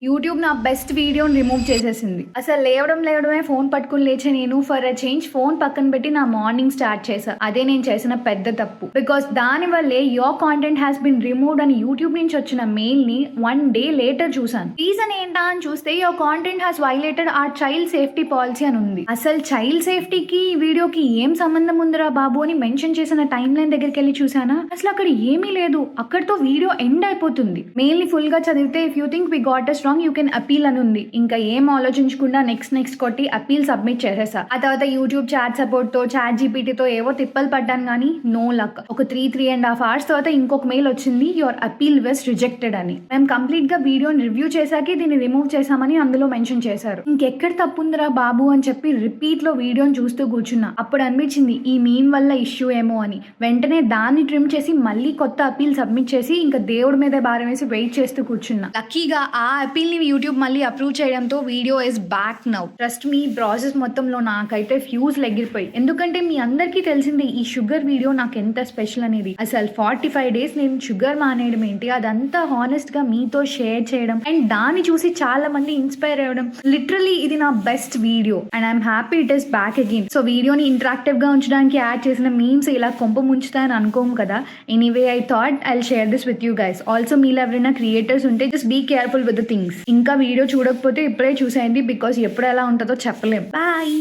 YouTube నా best వీడియోని remove చేసేసింది. అసలు లేవడమే ఫోన్ పట్టుకొని లేచే నేను ఫర్ ఎ చేంజ్ ఫోన్ పక్కన పెట్టి నా మార్నింగ్ స్టార్ట్ చేశా. అదే నేను చేసిన పెద్ద తప్పు. బికాస్ దాని వల్లే your content has been removed అని యూట్యూబ్ నుంచి వచ్చిన మెయిల్ ని 1 డే లేటర్ చూసాను. రీజన్ ఏంటా అని చూస్తే your content has violated our child safety policy అని ఉంది. అసలు చైల్డ్ సేఫ్టీకి ఈ వీడియోకి ఏం సంబంధం ఉందిరా బాబు అని మెన్షన్ చేసిన టైం లైన్ దగ్గరికి వెళ్ళి చూసానా, అసలు అక్కడ ఏమీ లేదు. అక్కడితో వీడియో ఎండ్ అయిపోతుంది. మెయిల్ ని ఫుల్ గా చదివితే if you think we got us wrong you can appeal అని ఉంది. ఇంకా ఏం ఆలోచించకుండా నెక్స్ట్ కొట్టి అపీల్ సబ్మిట్ చేసేసా. ఆ తర్వాత యూట్యూబ్ చాట్ సపోర్ట్ తో చాట్ జీపీటీతో ఏవో తిప్పలు పడ్డాను కానీ నో లక్. ఒక 3.5 hours తర్వాత ఇంకొక మెయిల్ వచ్చింది, యువర్ అపీల్ వాస్ రిజెక్టెడ్ అని. మేము కంప్లీట్ గా వీడియోని రివ్యూ చేశాకే దీన్ని రిమూవ్ చేశామని అందులో మెన్షన్ చేశారు. ఇంకెక్కడ తప్పుందిరా బాబు అని చెప్పి రిపీట్ లో వీడియోని చూస్తూ కూర్చున్నా. అప్పుడు అనిపించింది ఈ మీమ్ వల్ల ఇష్యూ ఏమో అని. వెంటనే దాన్ని ట్రిమ్ చేసి మళ్ళీ కొత్త అపీల్ సబ్మిట్ చేసి ఇంకా దేవుడి మీద భారం వేసి వెయిట్ చేస్తూ కూర్చున్నా. లక్కీగా ఆ అపీల్ ని యూట్యూబ్ మళ్ళీ అప్రూవ్ చేయడంతో video is back now. Trust me, process మొత్తంలో నాకైతే ఫ్యూజ్ లెగిరిపోయి. ఎందుకంటే మీ అందరికీ తెలిసింది ఈ షుగర్ వీడియో నాకు ఎంత స్పెషల్ అనేది. అసలు 45 days నేను షుగర్ మానేయడం ఏంటి, అదంతా హానెస్ట్ గా మీతో షేర్ చేయడం అండ్ దాన్ని చూసి చాలా మంది ఇన్స్పైర్ అవ్వడం. లిటరలీ ఇది నా best video and I'm happy it is back again. So వీడియోని ఇంటరాక్టివ్ గా ఉంచడానికి యాడ్ చేసిన మీమ్స్ ఇలా కొంప ముంచుతాయని అనుకోము కదా. Anyway I thought I share this with you guys. Also మీలో ఎవరైనా క్రియేటర్స్ ఉంటే just be careful with the things. ఇంకా వీడియో చూడకపోతే ఇప్పుడే చూసేయండి, బికాస్ ఎప్పుడు ఎలా ఉంటుందో చెప్పలేం. బాయ్.